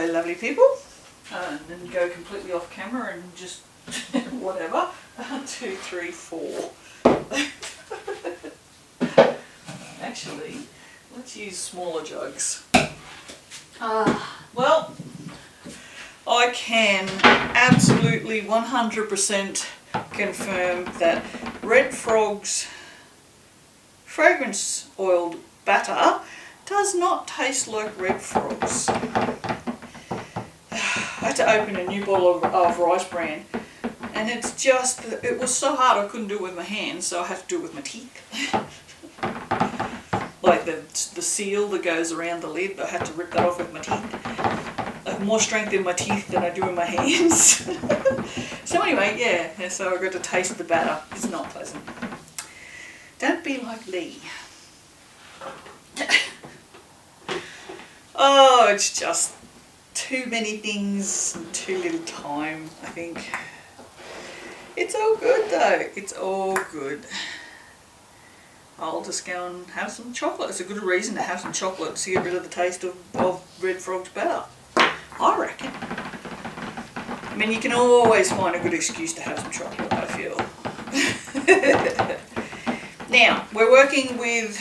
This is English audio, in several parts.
Hello lovely people, and then go completely off camera and just whatever. 1, 2, 3, 4. Actually, let's use smaller jugs. Well, I can absolutely 100% confirm that Red Frog's fragrance oiled batter does not taste like Red Frog's. I had to open a new bottle of rice bran, and it was so hard I couldn't do it with my hands, so I had to do it with my teeth. Like the seal that goes around the lid, I had to rip that off with my teeth. I have more strength in my teeth than I do in my hands. So anyway, yeah, so I got to taste the batter. It's not pleasant. Don't be like Lee. Oh, it's just too many things and too little time, I think. It's all good though. It's all good. I'll just go and have some chocolate. It's a good reason to have some chocolate to get rid of the taste of Red Frog's batter, I reckon. I mean, you can always find a good excuse to have some chocolate, I feel. Now, we're working with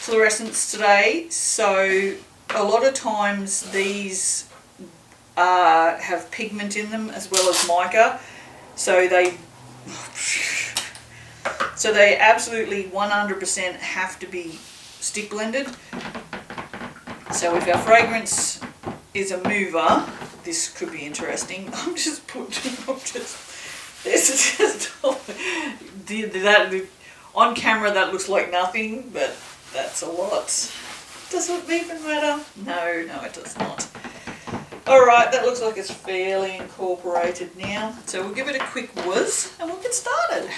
fluorescents today, so a lot of times these have pigment in them as well as mica, so they absolutely 100% have to be stick blended. So if our fragrance is a mover, this could be interesting. On camera that looks like nothing, but that's a lot. Does it even matter? No, it does not. Alright, that looks like it's fairly incorporated now. So we'll give it a quick whiz and we'll get started.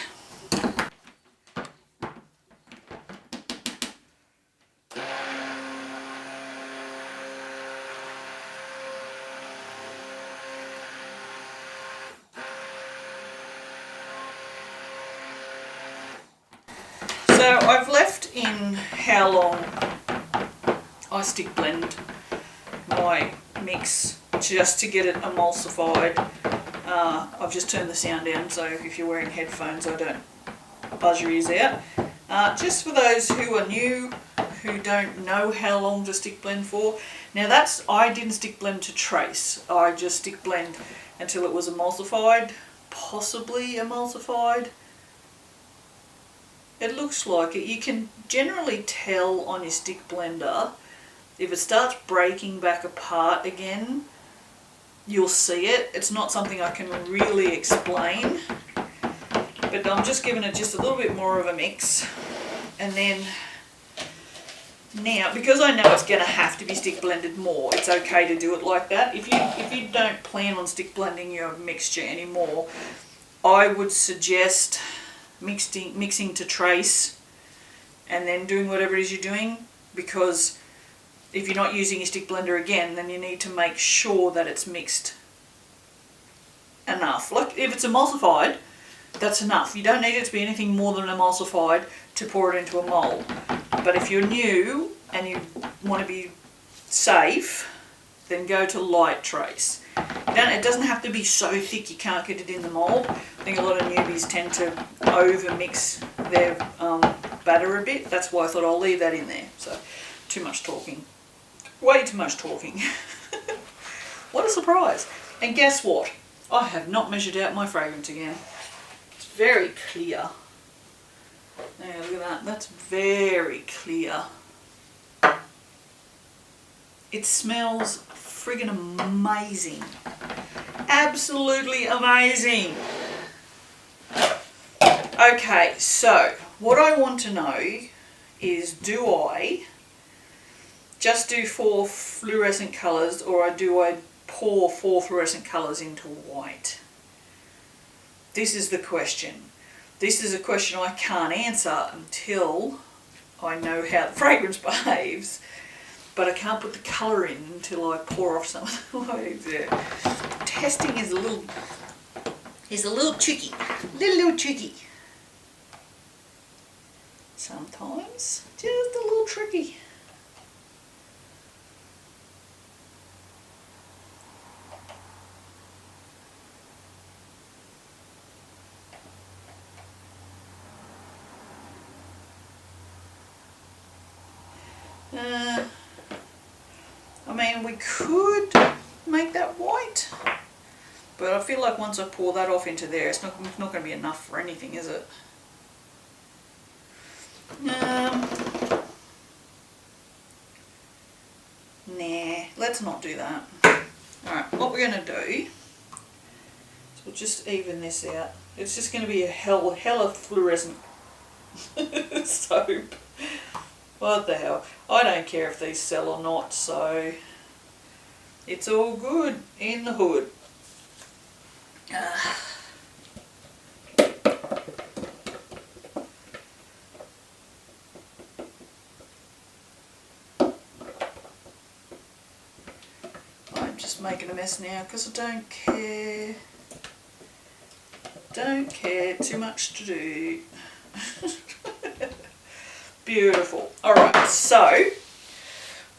So I've left in how long I stick blend my mix just to get it emulsified. I've just turned the sound down, so if you're wearing headphones I don't buzz your ears out. Just for those who are new, who don't know how long to stick blend for. Now I didn't stick blend to trace, I just stick blend until it was emulsified, possibly emulsified. It looks like it. You can generally tell on your stick blender if it starts breaking back apart again. You'll see it. It's not something I can really explain, but I'm just giving it just a little bit more of a mix. And then now, because I know it's going to have to be stick blended more, it's okay to do it like that. If you don't plan on stick blending your mixture anymore, I would suggest mixing to trace and then doing whatever it is you're doing, because if you're not using your stick blender again, then you need to make sure that it's mixed enough. Like if it's emulsified, that's enough. You don't need it to be anything more than emulsified to pour it into a mould. But if you're new and you want to be safe, then go to light trace. It doesn't have to be so thick you can't get it in the mould. I think a lot of newbies tend to over mix their batter a bit. That's why I thought I'll leave that in there. So, too much talking. Way too much talking. What a surprise. And guess what? I have not measured out my fragrance again. It's very clear. Now look at that. That's very clear. It smells friggin' amazing. Absolutely amazing. Okay, so what I want to know is, do I just do 4 fluorescent colours, or do I pour 4 fluorescent colours into white? This is the question. This is a question I can't answer until I know how the fragrance behaves. But I can't put the colour in until I pour off some of the waves there. Testing is a little tricky. Little tricky. Sometimes just a little tricky. I mean, we could make that white, but I feel like once I pour that off into there, it's not going to be enough for anything, is it? Nah, let's not do that. Alright, what we're going to do is we'll just even this out. It's just going to be a hella fluorescent soap. What the hell? I don't care if these sell or not, so it's all good in the hood. I'm just making a mess now because I don't care. Don't care, too much to do. Beautiful. Alright, so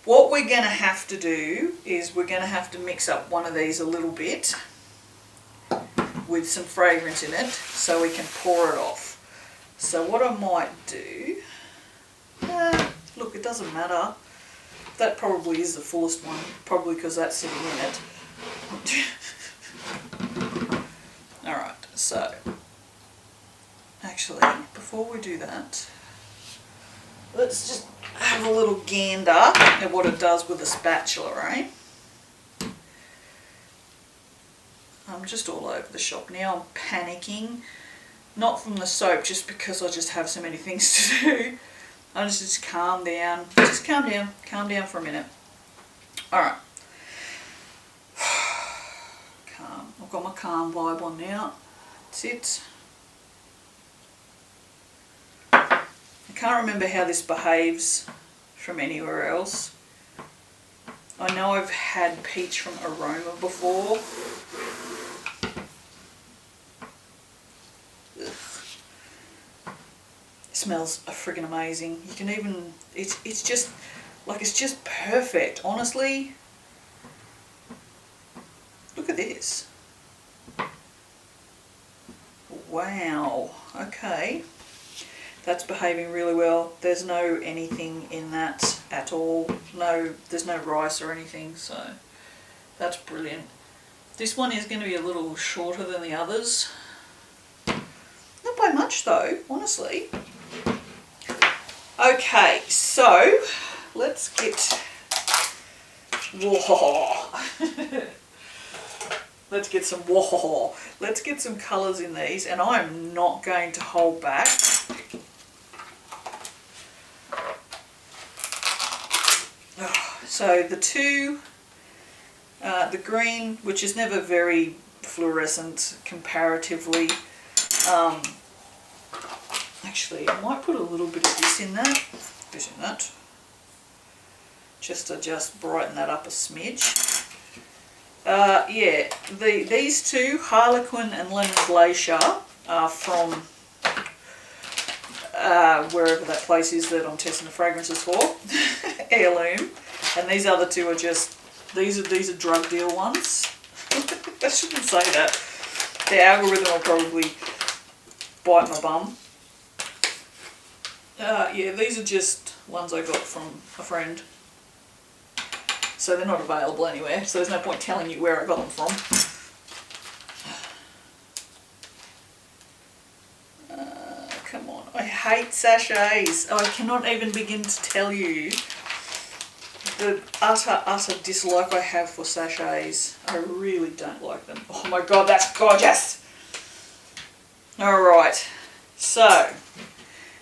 what we're going to have to do is we're going to have to mix up one of these a little bit with some fragrance in it so we can pour it off. So what I might do, look, it doesn't matter. That probably is the fullest one, probably because that's sitting in it. Alright, so actually, before we do that, let's just have a little gander at what it does with a spatula, right? I'm just all over the shop now. I'm panicking. Not from the soap, just because I just have so many things to do. I just calm down. Just calm down. Calm down for a minute. Alright. Calm. I've got my calm vibe on now. That's it. I can't remember how this behaves from anywhere else. I know I've had peach from Aroma before. Ugh. It smells friggin' amazing. You can even, it's just, like, it's just perfect, honestly. Look at this. Wow, okay. That's behaving really well. There's no anything in that at all. No, there's no rice or anything, so that's brilliant. This one is going to be a little shorter than the others. Not by much though, honestly. Okay, so let's get... Whoa. Let's get some whoa. Let's get some colours in these, and I'm not going to hold back. So the two, the green, which is never very fluorescent comparatively. Actually, I might put a little bit of this in that, just to brighten that up a smidge. Yeah, these two, Harlequin and Lemon Glacier, are from wherever that place is that I'm testing the fragrances for, Heirloom. And these other two are just, these are drug deal ones. I shouldn't say that. The algorithm will probably bite my bum. Yeah, these are just ones I got from a friend. So they're not available anywhere, so there's no point telling you where I got them from. Come on, I hate sachets. I cannot even begin to tell you the utter dislike I have for sachets. I really don't like them. Oh my god, that's gorgeous! Alright, so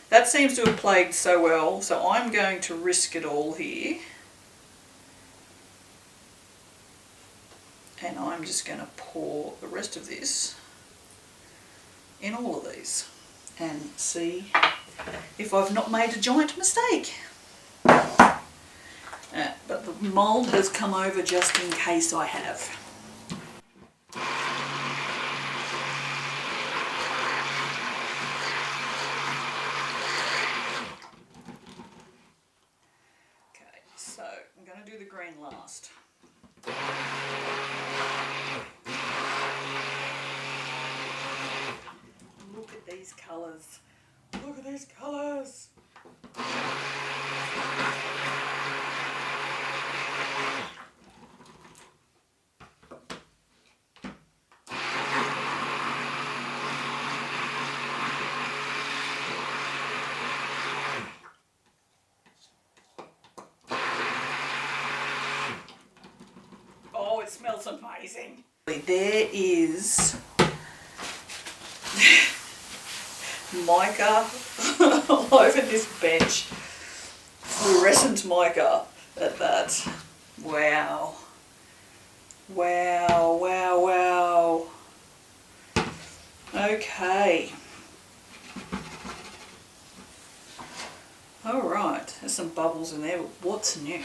that seems to have played so well, so I'm going to risk it all here. And I'm just going to pour the rest of this in all of these and see if I've not made a giant mistake. But the mould has come over just in case I have. Okay, so I'm going to do the green last. Look at these colours. Look at these colours. smells amazing. There is mica all over this bench. Fluorescent mica at that. Wow. Wow, wow, wow. Okay. Alright, there's some bubbles in there, but what's new?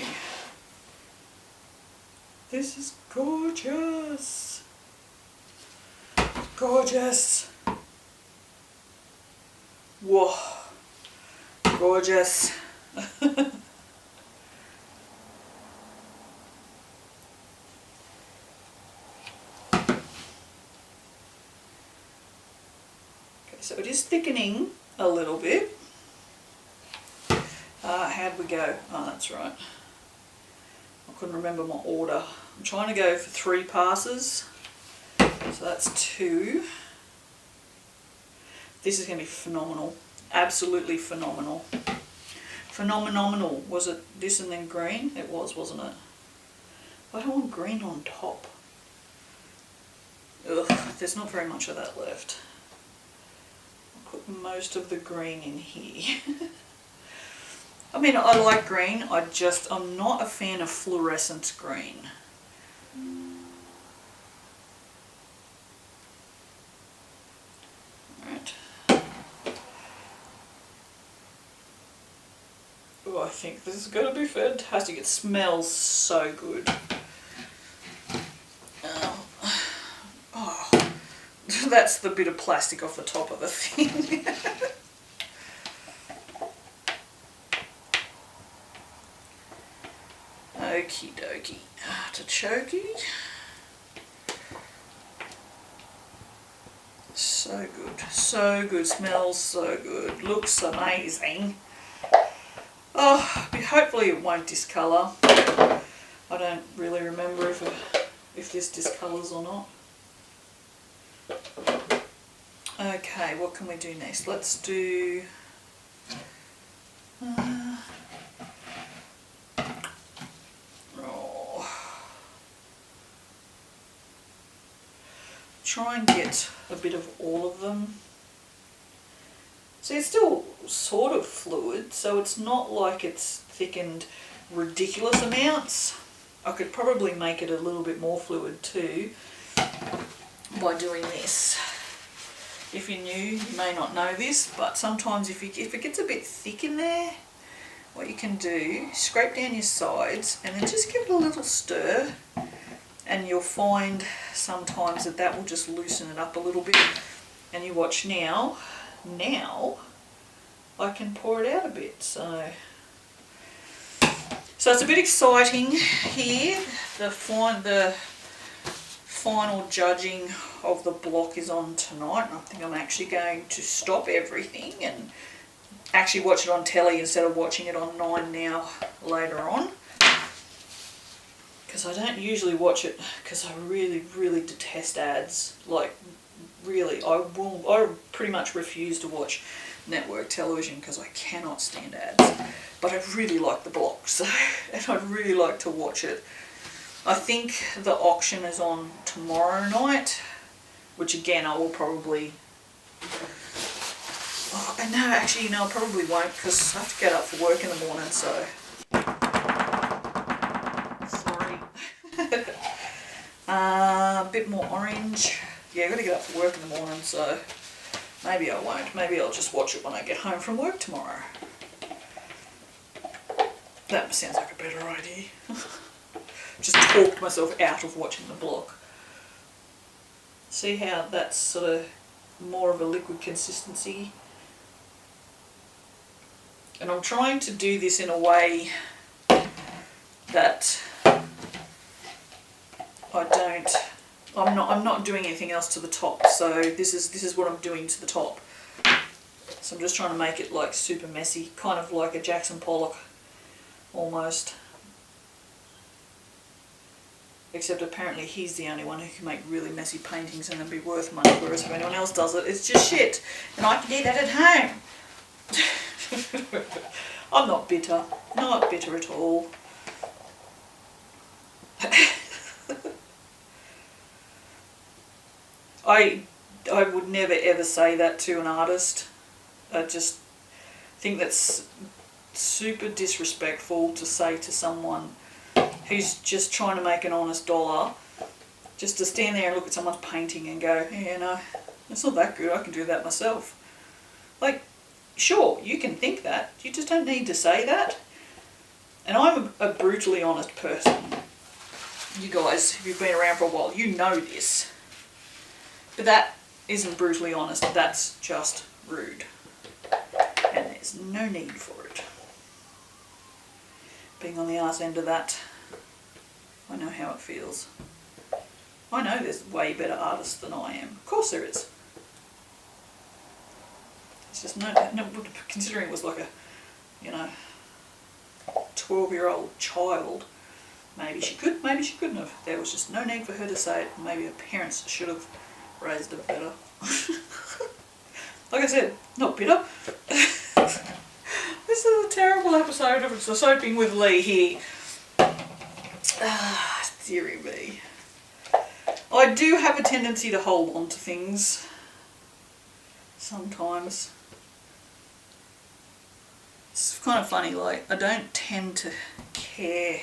This is gorgeous. Gorgeous. Whoa. Gorgeous. Okay, so it is thickening a little bit. How'd we go? Oh, that's right. I couldn't remember my order. I'm trying to go for 3 passes. So that's 2. This is going to be phenomenal. Absolutely phenomenal. Phenomenal. Was it this and then green? It was, wasn't it? I don't want green on top. Ugh, there's not very much of that left. I'll put most of the green in here. I mean, I like green, I'm not a fan of fluorescent green. Alright. Oh, I think this is going to be fantastic. It smells so good. Oh, that's the bit of plastic off the top of the thing. Okie dokie. Artichoke. So good. So good. Smells so good. Looks amazing. Oh, hopefully it won't discolour. I don't really remember if this discolours or not. Okay, what can we do next? Let's do... try and get a bit of all of them. See, it's still sort of fluid, so it's not like it's thickened ridiculous amounts. I could probably make it a little bit more fluid too by doing this. If you're new, you may not know this, but sometimes if it gets a bit thick in there, what you can do, scrape down your sides and then just give it a little stir, and you'll find sometimes that will just loosen it up a little bit. And you watch now I can pour it out a bit. So it's a bit exciting here. The final judging of the block is on tonight, and I think I'm actually going to stop everything and actually watch it on telly instead of watching it on 9 now later on. Because I don't usually watch it because I really, really detest ads. Like, really, I pretty much refuse to watch network television because I cannot stand ads. But I really like the block, so, and I'd really like to watch it. I think the auction is on tomorrow night, which again I will probably... Oh, no, actually, no, I probably won't because I have to get up for work in the morning, so... A bit more orange. Yeah, I've got to get up for work in the morning, so maybe I won't. Maybe I'll just watch it when I get home from work tomorrow. That sounds like a better idea. Just talked myself out of watching the block. See how that's sort of more of a liquid consistency? And I'm trying to do this in a way that I'm not doing anything else to the top, so this is what I'm doing to the top. So I'm just trying to make it like super messy, kind of like a Jackson Pollock almost. Except apparently he's the only one who can make really messy paintings and then be worth money, whereas if anyone else does it, it's just shit. And I can do that at home. I'm not bitter. Not bitter at all. I would never ever say that to an artist. I just think that's super disrespectful to say to someone who's just trying to make an honest dollar, just to stand there and look at someone's painting and go, yeah, no, it's not that good, I can do that myself. Like, sure, you can think that, you just don't need to say that. And I'm a brutally honest person. You guys, if you've been around for a while, you know this. But that isn't brutally honest, that's just rude. And there's no need for it. Being on the arse end of that, I know how it feels. I know there's way better artists than I am. Of course there is. It's just no, considering it was like a, 12-year-old child, maybe she could, maybe she couldn't have. There was just no need for her to say it. Maybe her parents should have raised her better. Like I said, not bitter. This is a terrible episode of the Soaping with Lee here. Ah, dearie me. I do have a tendency to hold on to things sometimes. It's kind of funny, like, I don't tend to care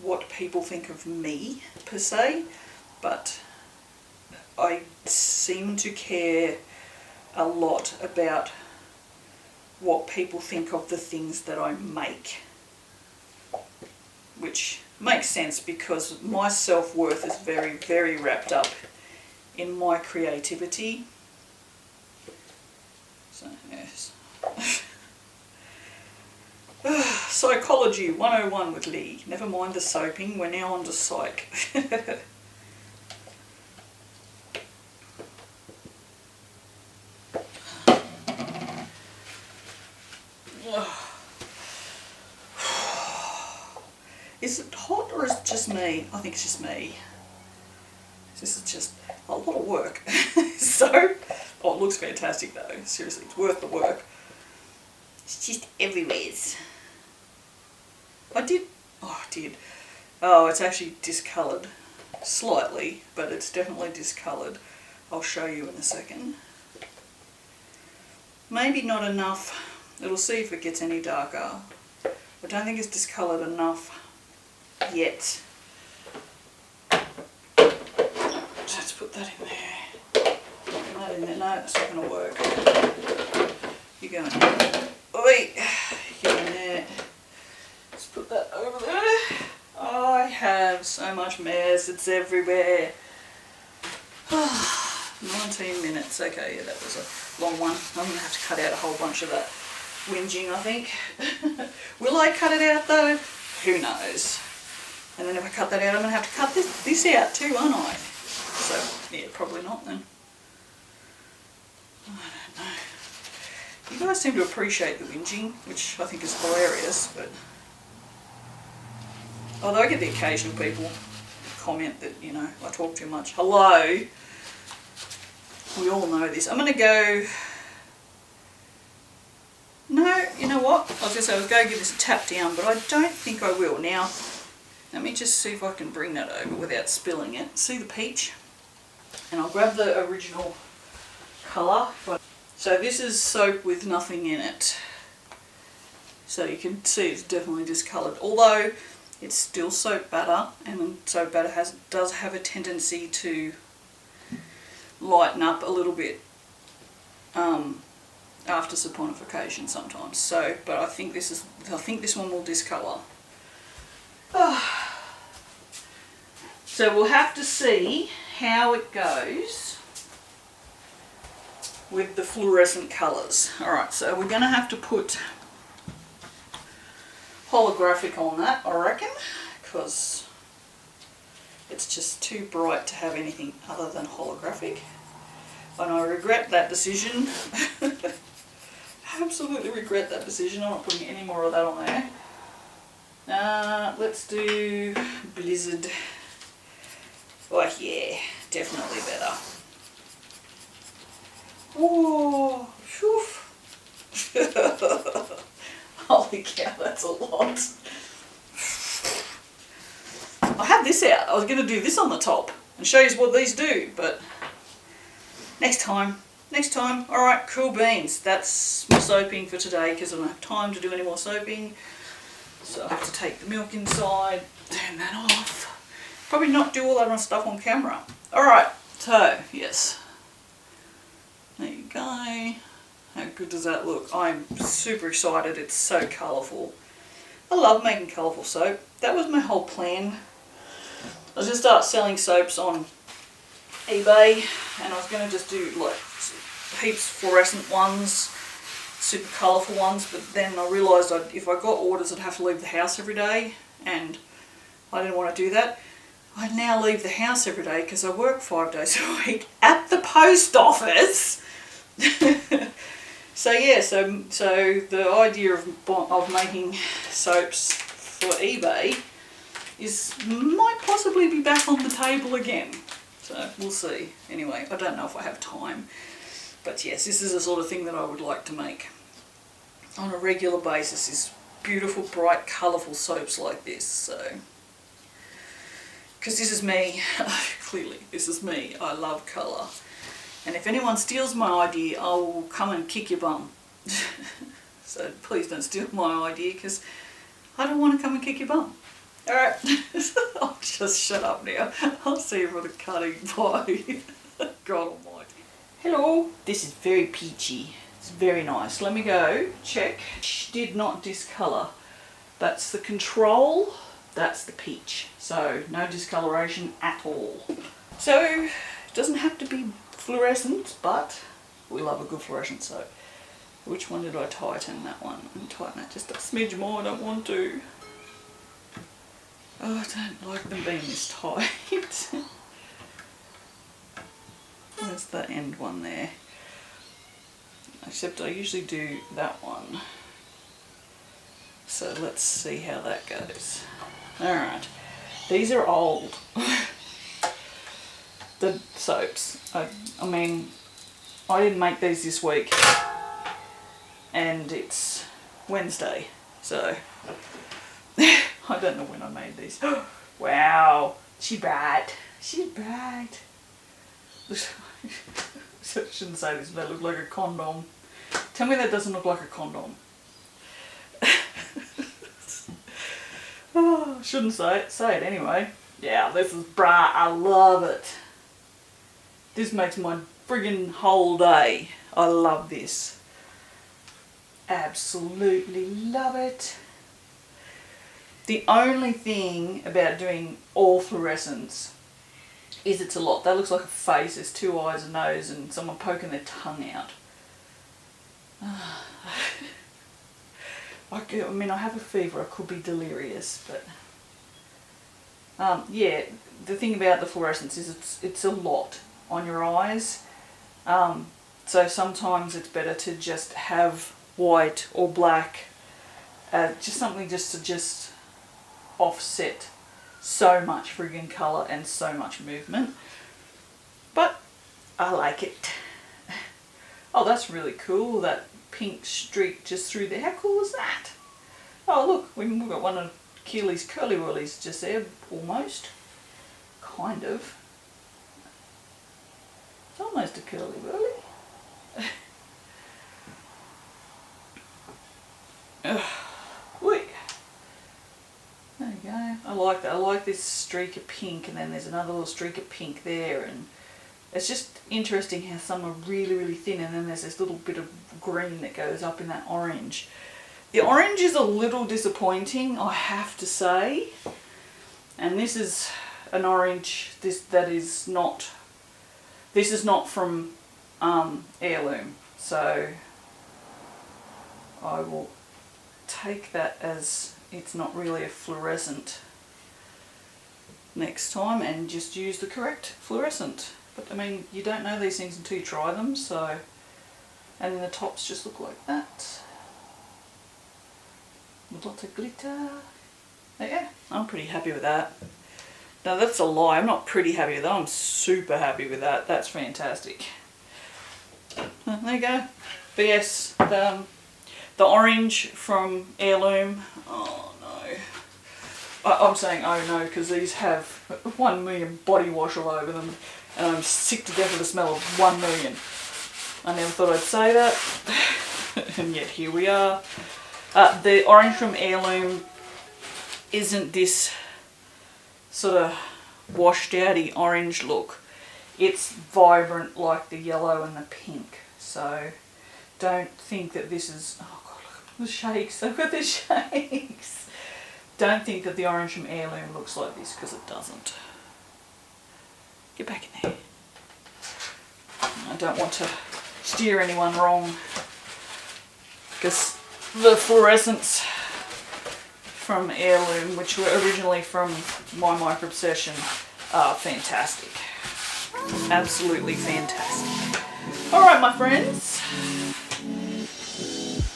what people think of me, per se, but I seem to care a lot about what people think of the things that I make. Which makes sense because my self-worth is very, very wrapped up in my creativity. So, yes. Psychology 101 with Lee. Never mind the soaping, we're now on to psych. Is it hot or is it just me? I think it's just me. This is just a lot of work. So, oh, it looks fantastic though. Seriously, it's worth the work. It's just everywhere. I did. Oh, it's actually discoloured. Slightly, but it's definitely discoloured. I'll show you in a second. Maybe not enough. It'll see if it gets any darker. I don't think it's discoloured enough yet. Let's put that in there. Put that in there. No, that's not going to work. You go in there. Oi! You go in there. Let's put that over there. I have so much mess. It's everywhere. 19 minutes. Okay, yeah, that was a long one. I'm going to have to cut out a whole bunch of that whinging, I think. Will I cut it out though? Who knows? And then if I cut that out, I'm going to have to cut this out too, aren't I? So, yeah, probably not then. I don't know. You guys seem to appreciate the whinging, which I think is hilarious, but... Although I get the occasional people comment that, I talk too much. Hello! We all know this. I'm going to go... No, you know what? I was going to give this a tap down, but I don't think I will. Now, let me just see if I can bring that over without spilling it. See the peach? And I'll grab the original colour. So this is soap with nothing in it. So you can see it's definitely discoloured. Although it's still soap batter, and soap batter does have a tendency to lighten up a little bit after saponification sometimes. So, but I think this one will discolour. So we'll have to see how it goes with the fluorescent colours. Alright, so we're going to have to put holographic on that, I reckon, because it's just too bright to have anything other than holographic. And I regret that decision. Absolutely regret that decision. I'm not putting any more of that on there. Let's do Blizzard. Oh yeah, definitely better. Oh, phew. Holy cow, that's a lot. I had this out. I was going to do this on the top and show you what these do, but next time. Alright, cool beans. That's my soaping for today because I don't have time to do any more soaping. So I have to take the milk inside, turn that off. Probably not do all that stuff on camera. Alright, so yes. There you go. How good does that look? I'm super excited. It's so colourful. I love making colourful soap. That was my whole plan. I was going to start selling soaps on eBay, and I was going to just do like heaps fluorescent ones, super colourful ones, but then I realised if I got orders I'd have to leave the house every day, and I didn't want to do that. I now leave the house every day because I work 5 days a week at the post office. So yeah, so the idea of making soaps for eBay might possibly be back on the table again. So we'll see. Anyway, I don't know if I have time. But yes, this is the sort of thing that I would like to make on a regular basis, is beautiful, bright, colourful soaps like this. So, because this is me, clearly, this is me. I love colour. And if anyone steals my idea, I will come and kick your bum. So please don't steal my idea, because I don't want to come and kick your bum. Alright, I'll just shut up now. I'll see you for the cutting. Bye. God almighty. Hello. This is very peachy. It's very nice. Let me go check. Did not discolour. That's the control. That's the peach. So no discoloration at all. So it doesn't have to be fluorescent, but we love a good fluorescent soap. Which one did I tighten? That one. I'm tighten it just a smidge more. I don't want to. Oh, I don't like them being this tight. Where's the end one there? Except I usually do that one. So let's see how that goes. Alright. These are old. The soaps. I mean, I didn't make these this week. And it's Wednesday. So I don't know when I made these. Wow. She's bad. She's bad. I shouldn't say this, but they look like a condom. Tell me that doesn't look like a condom. Oh, shouldn't say it. Say it anyway. Yeah, this is bra. I love it. This makes my friggin' whole day. I love this. Absolutely love it. The only thing about doing all fluorescents is it's a lot. That looks like a face. There's 2 eyes, a nose, and someone poking their tongue out. I mean, I have a fever. I could be delirious, but yeah. The thing about the fluorescents is it's a lot on your eyes. So sometimes it's better to just have white or black, just something just to offset so much friggin' colour and so much movement. But I like it. Oh, that's really cool, that pink streak just through there. How cool is that? Oh look, we've got one of Keely's curly whirlies just there, almost. Kind of. It's almost a curly whirly. Wait. There you go. I like that. I like this streak of pink, and then there's another little streak of pink there, and it's just interesting how some are really, really thin, and then there's this little bit of green that goes up in that orange. The orange is a little disappointing, I have to say. And this is an orange. This is not from Heirloom, so I will take that as it's not really a fluorescent next time, and just use the correct fluorescent. But I mean, you don't know these things until you try them, so. And then the tops just look like that. With lots of glitter. Yeah, I'm pretty happy with that. No, that's a lie. I'm not pretty happy with that. I'm super happy with that. That's fantastic. There you go. But yes, the orange from Heirloom. Oh no. I'm saying oh no because these have 1 million body wash all over them, and I'm sick to death of the smell of 1 million. I never thought I'd say that, and yet here we are. The orange from Heirloom isn't this sort of washed outy orange look. It's vibrant like the yellow and the pink. So don't think that this is, oh god, look at the shakes, look at the shakes. Don't think that the orange from Heirloom looks like this, because it doesn't. Get back in there. I don't want to steer anyone wrong, because the fluorescents from Heirloom, which were originally from my Micro Obsession, are fantastic. Absolutely fantastic. Alright my friends,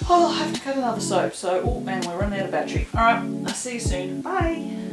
I'll have to cut another soap, so, oh man, we're running out of battery. Alright, I'll see you soon. Bye.